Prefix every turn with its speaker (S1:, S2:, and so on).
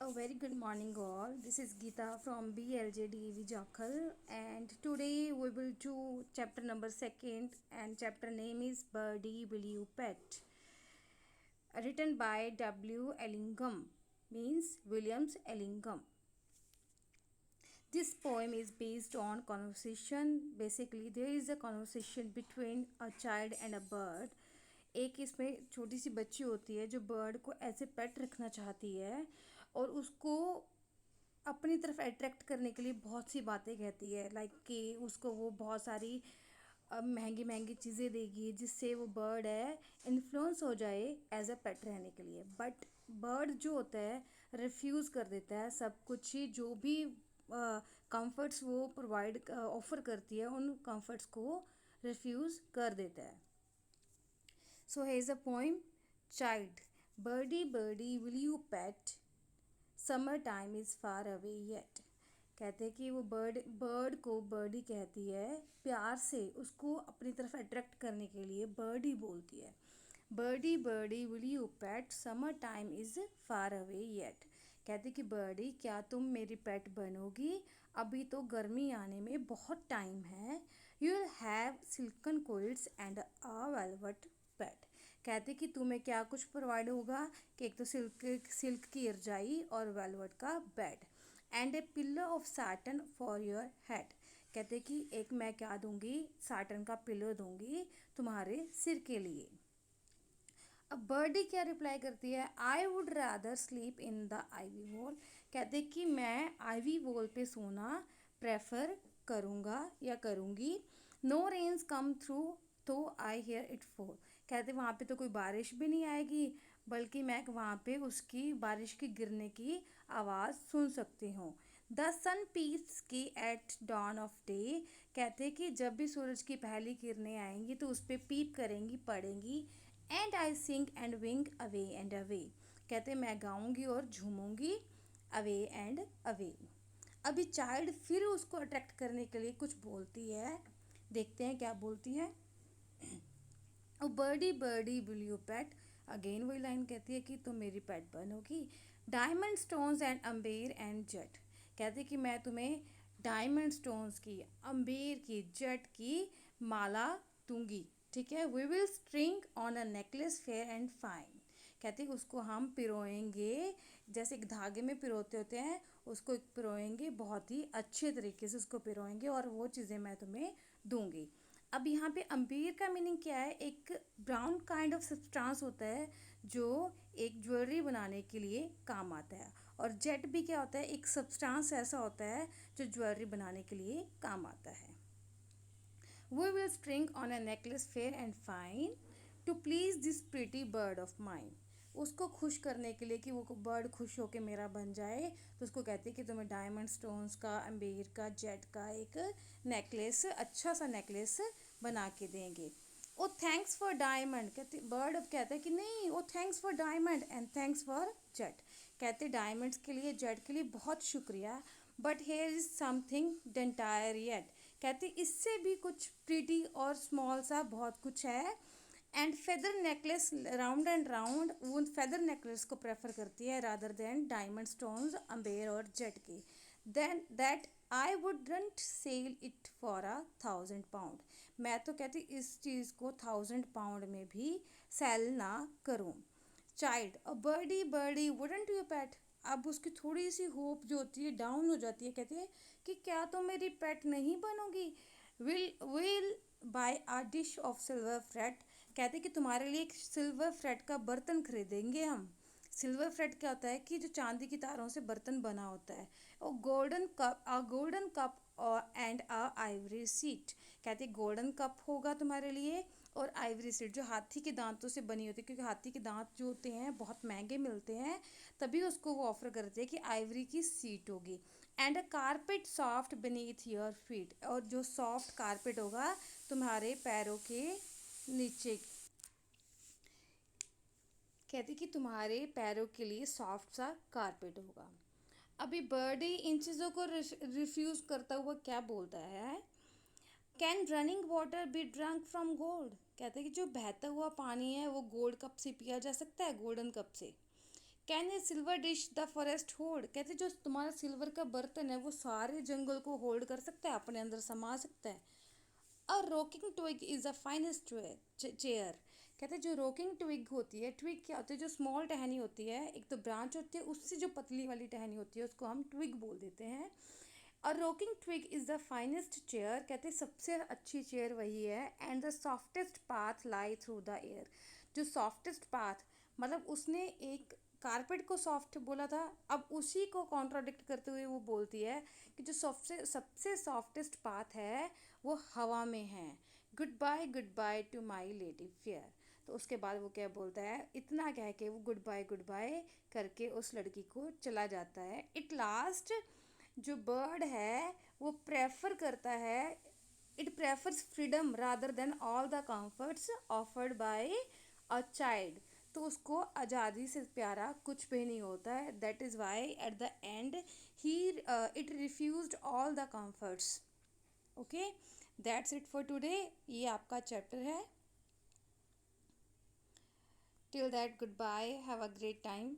S1: A very good morning all. This is Geeta from BLJDEV Jakhal, and today we will do chapter number 2nd, and chapter name is Birdie Will You Pet, written by W. Ellingham, means Williams Ellingham. This poem is based on conversation. Basically there is a conversation between a child and a bird. एक इसमें छोटी सी बच्ची होती है जो bird को ऐसे पेट रखना चाहती है और उसको अपनी तरफ अट्रैक्ट करने के लिए बहुत सी बातें कहती है, लाइक कि उसको वो बहुत सारी महंगी महंगी चीज़ें देगी जिससे वो बर्ड है इन्फ्लुएंस हो जाए एज अ पेट रहने के लिए। बट बर्ड जो होता है रिफ्यूज़ कर देता है सब कुछ ही, जो भी कंफर्ट्स वो प्रोवाइड ऑफ़र करती है उन कंफर्ट्स को रिफ्यूज़ कर देता है। So here is a poem. Child, birdie birdie will you pet, summer time is far away yet. कहते हैं कि वो बर्ड को बर्डी कहती है, प्यार से उसको अपनी तरफ अट्रैक्ट करने के लिए बर्डी बोलती है। Birdie birdie will you pet, summer time is far away yet. कहते कि बर्डी क्या तुम मेरी पेट बनोगी, अभी तो गर्मी आने में बहुत टाइम है। You will have silken coils and a velvet bed. कहते कि तुम्हें क्या कुछ प्रोवाइड होगा कि एक तो सिल्क की रजाई और वेलवेट का bed, and A pillow of satin for your head. कहते कि एक मैं क्या दूंगी, साटन का पिल्लो दूंगी तुम्हारे सिर के लिए। अब बर्डी क्या रिप्लाई करती है, I would rather sleep in the ivy wall. कहते कि मैं आईवी वॉल पे सोना प्रेफर करूँगा या करूँगी। नो रेन्स कम थ्रू तो आई हेयर इट फॉल। कहते वहाँ पे तो कोई बारिश भी नहीं आएगी, बल्कि मैं वहाँ पे उसकी बारिश की गिरने की आवाज़ सुन सकती हूँ। द सन पीस की एट डॉन ऑफ डे। कहते कि जब भी सूरज की पहली किरणें आएंगी तो उस पर पीप करेंगी, पड़ेंगी। And I sing and wing away and away. कहते मैं गाऊंगी और झूमूंगी, अवे एंड अवे। अभी चाइल्ड फिर उसको अट्रैक्ट करने के लिए कुछ बोलती है, देखते हैं क्या बोलती है। Oh birdie birdie will you pet. Again वही लाइन कहती है कि तुम मेरी पेट बनोगी। Diamond stones and amber and jet. कहते कि मैं तुम्हें डायमंड स्टोन्स की, अम्बेर की, जेट की माला दूंगी। ठीक है। We will string on a necklace fair and fine. कहते उसको हम पिरोएंगे, जैसे एक धागे में पिरोते होते हैं उसको पिरोएंगे, बहुत ही अच्छे तरीके से उसको पिरोएंगे और वो चीज़ें मैं तुम्हें दूंगी। अब यहाँ पे अम्बीर का मीनिंग क्या है, एक ब्राउन काइंड ऑफ सब्सटेंस होता है जो एक ज्वेलरी बनाने के लिए काम आता है। और जेट भी क्या होता है, एक सब्सटेंस ऐसा होता है जो ज्वेलरी बनाने के लिए काम आता है। We will string on a necklace fair and fine to please this pretty bird of mine. उसको खुश करने के लिए कि वो बर्ड खुश होके मेरा बन जाए, तो उसको कहते हैं कि तुम्हें डायमंड स्टोन्स का, अम्बेर का, जेट का एक नेकलेस, अच्छा सा नेकलेस बना के देंगे। Oh thanks for diamond. कहते बर्ड अब कहता है कि नहीं, oh thanks for diamond and thanks for jet. कहते डायमंड्स के लिए, जेट के लिए बहुत शुक्रिया, but here is something daintier yet. कहते इससे भी कुछ प्रीटी और स्मॉल सा बहुत कुछ है। And feather necklace round and round, वो फेदर नेकलेस को प्रेफर करती है rather than diamond stones, amber और जेट की। Then that I wouldn't sell it for 1,000 pound. मैं तो कहती इस चीज़ को 1,000 पाउंड में भी सेल ना करूँ। Child, a birdie birdie wouldn't you pet. अब उसकी थोड़ी सी होप जो होती है डाउन हो जाती है, कहती है कि क्या तुम मेरी पेट नहीं बनोगी। Will buy a dish of silver fret. कहते कि तुम्हारे लिए एक सिल्वर फ्रेट का बर्तन खरीदेंगे हम। सिल्वर फ्रेट क्या होता है कि जो चांदी की तारों से बर्तन बना होता है। और गोल्डन कप और एंड अ आइवरी सीट। कहते गोल्डन कप होगा तुम्हारे लिए और आइवरी सीट जो हाथी के दांतों से बनी होती है, क्योंकि हाथी के दांत जो होते हैं बहुत महंगे मिलते हैं, तभी उसको वो ऑफर करते हैं कि आइवरी की सीट होगी। And a carpet soft beneath your feet. और जो सॉफ्ट कारपेट होगा तुम्हारे पैरों के नीचे। कहते कि तुम्हारे पैरों के लिए सॉफ्ट सा कारपेट होगा। अभी बर्डी इन चीज़ों को रिफ्यूज़ करता हुआ क्या बोलता है, can running water B drunk from gold. कहते हैं कि जो बहता हुआ पानी है वो गोल्ड कप से पिया जा सकता है, गोल्डन कप से। Can a silver dish the forest hold, कहते जो तुम्हारा सिल्वर का बर्तन है वो सारे जंगल को होल्ड कर सकता है, अपने अंदर समा सकता है। A rocking twig is the finest chair, कहते जो रोकिंग ट्विग होती है, ट्विग क्या होती है, जो स्मॉल टहनी होती है, एक तो ब्रांच होती है, उससे जो पतली वाली टहनी होती है उसको हम ट्विग बोल देते हैं। और rocking twig is the finest chair, कहते सबसे अच्छी चेयर वही है। And the softest path lie through the air, जो सॉफ्टेस्ट पाथ, मतलब उसने एक कारपेट को सॉफ्ट बोला था, अब उसी को कॉन्ट्राडिक्ट करते हुए वो बोलती है कि जो सबसे सबसे सॉफ्टेस्ट पाथ है वो हवा में है। Goodbye to my lady fair, तो उसके बाद वो क्या बोलता है, इतना कह के वो गुड बाय करके उस लड़की को चला जाता है। इट लास्ट, जो बर्ड है वो प्रेफर करता है, it prefers freedom rather than all the comforts offered by a child, तो उसको आज़ादी से प्यारा कुछ भी नहीं होता है। That is why at the end he it refused all the comforts. Okay, that's it for today, ये आपका चैप्टर है। Till that, good bye, have a great time.